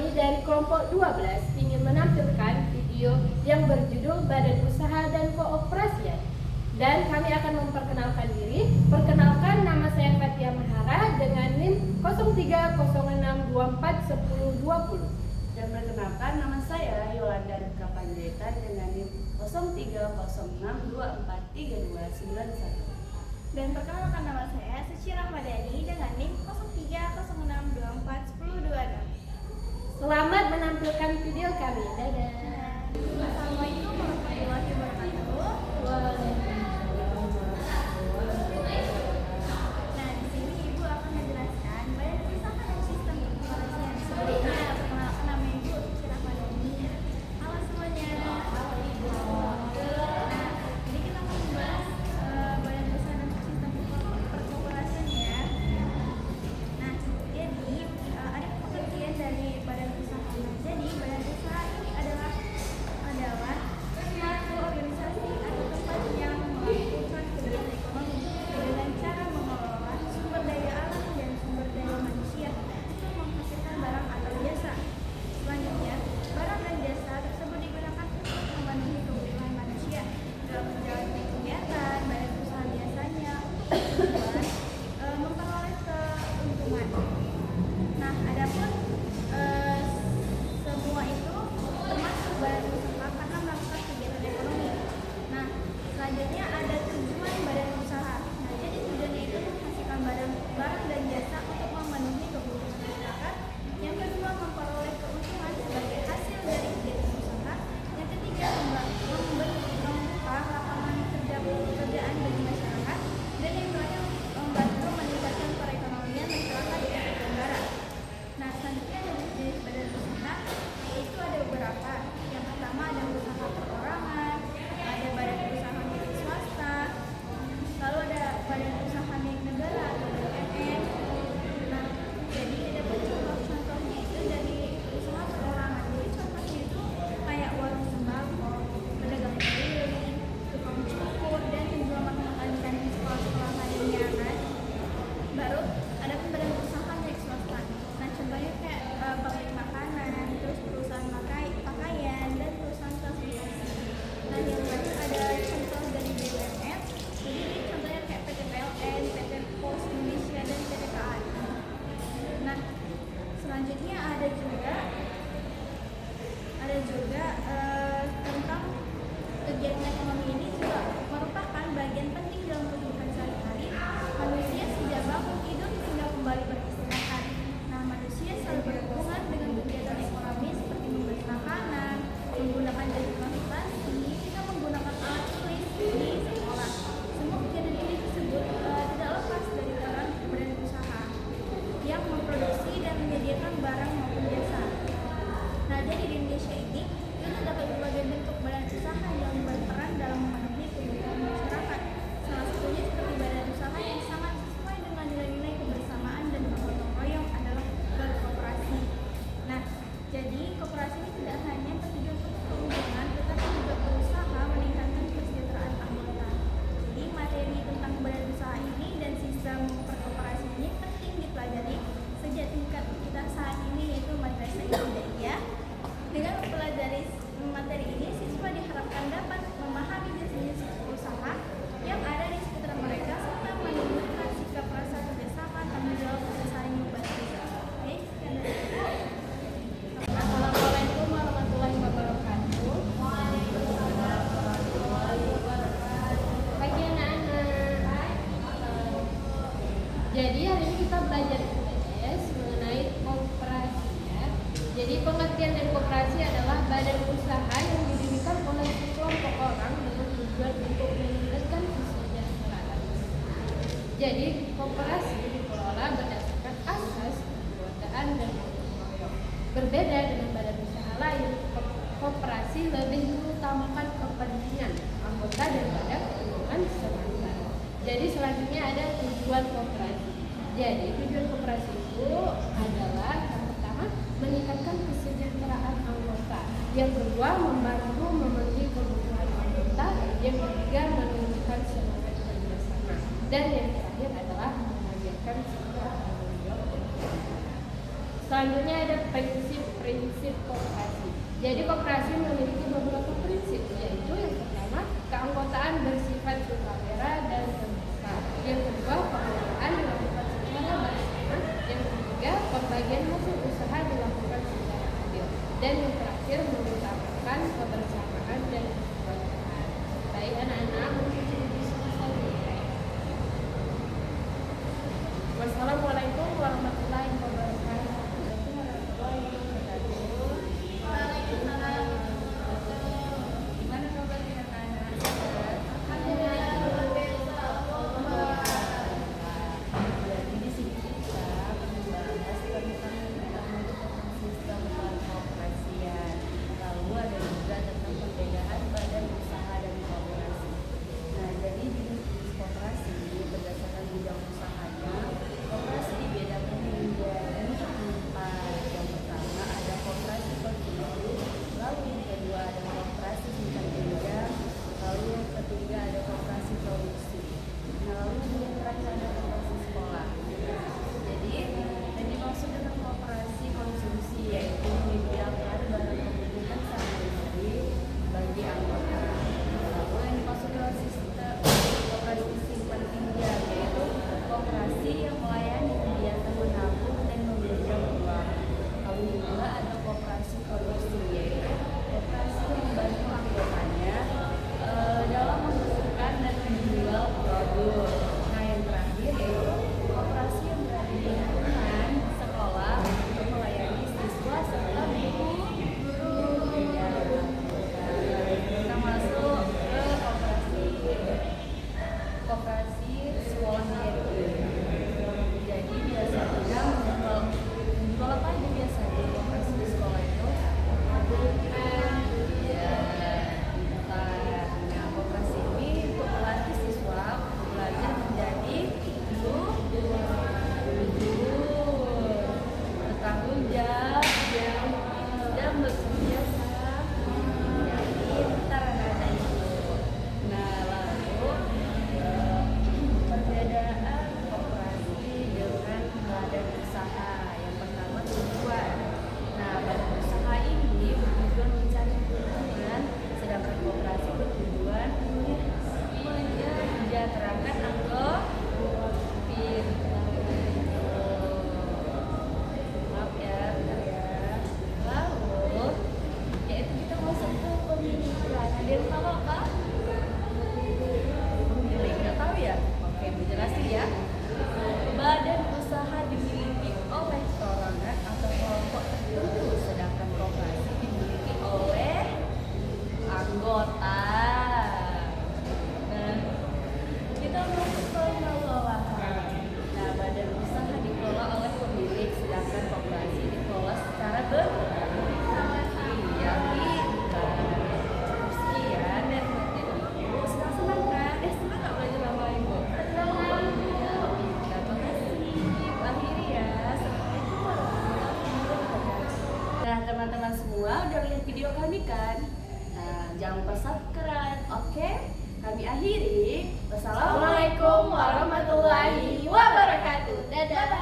Kami dari kelompok 12 ingin menampilkan video yang berjudul Badan Usaha dan Keoperasian. Dan kami akan memperkenalkan diri. Perkenalkan, nama saya Fatia Mahara dengan NIM 0306241020. Dan perkenalkan, nama saya Yolanda Rika Panjaitan dengan NIM 0306243291. Dan perkenalkan, nama saya Suci Rahmadani dengan NIM 0306241026. Selamat menampilkan video kami. Dadah. Assalamualaikum warahmatullahi wabarakatuh. Nah, di sini Ibu akan menjelaskan badan usaha dan sistem keoperasian. Sebelumnya, perkenalkan, nama Ibu Suci Rahmadani. Halo semuanya. Nah, jadi kita akan membahas badan usaha dan sistem perkoperasian ya. Nah, jadi ada pengertian dari badan usaha. Jadi badan usaha ini adalah suatu organisasi atau tempat yang melakukan kegiatan ekonomi dengan cara mengelola sumber daya alam dan sumber daya manusia untuk menghasilkan barang atau jasa. Selanjutnya, barang dan jasa tersebut digunakan untuk memenuhi kebutuhan manusia dalam menjalankan kegiatan. Badan usaha biasanya untuk tujuan memperoleh keuntungan. Nah, adapun semua itu termasuk badan usaha karena melakukan kegiatan ekonomi. Nah, selanjutnya ada tujuan badan usaha. Nah, jadi tujuannya itu menghasilkan barang dan jasa untuk memenuhi kebutuhan masyarakat. Yang kedua, memperoleh keuntungan sebagai hasil dari kegiatan usaha. Yang ketiga, membuka lapangan pekerjaan bagi masyarakat. Dan yang terakhir, membantu meningkatkan perekonomian masyarakat di Asia Tenggara. Nah, selanjutnya dari jenis badan usaha itu ada beberapa. Yang pertama ada usaha perorangan, ada badan usaha milik swasta, lalu ada badan usaha milik negara atau BUMN. Nah, jadi ada contoh-contohnya itu dari usaha perorangan. Jadi contohnya itu kayak warung sembako, pedagang keliling, tukang cukur, dan penjual makanan di sekolah-sekolah lainnya kan. Baru ada badan usaha milik swasta. Nah, contohnya kayak pabrik makanan, terus perusahaan pakaian, dan perusahaan transportasi. Nah, yang terakhir ada contoh dari BUMN. Jadi ini contohnya kayak PT PLN, PT Pos Indonesia, dan PT KAI. Nah, selanjutnya ada juga tentang kegiatan ekonomi ini juga merupakan bagian penting dalam kehidupan sehari-hari manusia sejak bangun tidur hingga kembali beristirahat. Nah, manusia selalu berhubungan dengan kegiatan ekonomi seperti membeli makanan, menggunakan jasa transportasi, hingga menggunakan alat tulis di sekolah. Semua kegiatan ini tersebut tidak lepas dari peran badan usaha yang memproduksi dan menyediakan barang maupun jasa. Nah, jadi di Indonesia ini terdapat berbagai bentuk badan usaha yang berperan dalam memenuhi kebutuhan masyarakat. Salah satunya seperti badan usaha yang sangat sesuai dengan nilai-nilai kebersamaan dan gotong royong adalah berkoperasi. Nah, jadi koperasi ini tidak hanya bertujuan untuk keuntungan, tetapi juga berusaha meningkatkan kesejahteraan anggota. Jadi materi tentang badan usaha ini dan sistem perkoperasi ini penting dipelajari sejak tingkat kita saat ini, yaitu madrasah ibtidaiyah. Dengan mempelajari materi ini, siswa diharapkan dapat memahami jenis usaha yang ada di sekitar mereka serta menunjukkan sikap rasa kerjasama, tanggung jawab, dan saling membantu. Oke, sekian dari Ibu. Assalamualaikum warahmatullahi wabarakatuh. Pagi anak-anak. Jadi hari ini kita belajar IPS mengenai koperasi ya. Jadi pengertian dari koperasi adalah badan usaha yang didirikan oleh sekelompok orang dengan tujuan untuk meningkatkan kesejahteraan. Jadi koperasi dikelola berdasarkan asas kekeluargaan dan gotong royong. Berbeda dengan badan usaha lain, koperasi lebih mengutamakan kepentingan anggota daripada keuntungan semata. Jadi selanjutnya ada tujuan koperasi. Jadi tujuan koperasi itu adalah yang pertama meningkatkan kesejahteraan anggota, yang kedua membantu memenuhi kebutuhan anggota, yang ketiga menunjukkan semangat kerjasama, dan yang terakhir adalah menghadirkan sikap tanggung jawab. Selanjutnya ada prinsip-prinsip koperasi. Jadi koperasi memiliki beberapa prinsip, yaitu yang pertama, keanggotaan bersifat sukarela dan terbuka. Yang kedua, pengelolaan dilakukan secara bersama. Yang ketiga, pembagian hasil usaha dilakukan secara adil. Dan yang terakhir, mengutamakan kebersamaan dan kekeluargaan. Baik anak-anak, mungkin selesai. Wassalamualaikum warahmatullahi wabarakatuh. Gimana kabarnya anak-anak? Jadi di sini kita membahas tentang sistem pengoperasian. Lalu ada juga tentang perbedaan badan usaha dan koperasi. Nah, jadi jenis koperasi berdasarkan bidang usahanya, koperasi dibedakan menjadi 4. Yang pertama ada koperasi konsumsi, lalu yang kedua ada koperasi simpan pinjam, lalu yang ketiga ada koperasi produksi. Nah, lalu yang terakhir ada koperasi sekolah. Jadi yang dimaksud dengan koperasi konsumsi yaitu menyediakan barang kebutuhan sehari-hari bagi anggota. Lalu yang dimaksud dengan sistem koperasi simpan pinjam yaitu koperasi yang melayani kegiatan menabung dan meminjam uang. Lalu juga ada koperasi produksi yaitu koperasi yang membantu anggotanya dalam menghasilkan dan menjual produk. Nah, yang terakhir yaitu koperasi yang berada di lingkungan sekolah untuk melayani siswa serta guru. Ya, kita masuk ke koperasi sekolah sendiri. Jadi biasanya menjual apa aja biasanya koperasi di sekolah itu? Ya, nah, koperasi ini untuk melatih siswa untuk belajar menjadi guru bertanggung jawab dan bekerja sama menjadi sarana itu. Nah, lalu perbedaan koperasi dengan badan usaha. Yang pertama tujuan. Nah, badan usaha ini bertujuan mencari keuntungan, sedangkan koperasi bertujuan mensejahterakan anggota. Maaf ya, bentar ya. Lalu, yaitu kita masuk ke pemikiran. Ada yang tahu apa? Pemilik, nggak tahu ya? Oke, dijelasin ya. Badan usaha dimiliki oleh perorangan atau kelompok tertentu, sedangkan koperasi dimiliki oleh anggota. Nah, kita masuk ke pengelolaan. Nah, badan usaha dikelola oleh pemilik, sedangkan koperasi dikelola secara bertransaksi. Ya, kita cukup sekian dan ibu senang kan? Senang nggak belajar sama ibu? Senang. Terima kasih. Akhiri ya. Assalamualaikum warahmatullahi wabarakatuh. Nah, teman-teman semua udah lihat video kami kan? Nah, jangan lupa subscribe, oke? Kami akhiri. Wassalamualaikum warahmatullahi wabarakatuh. Dadah.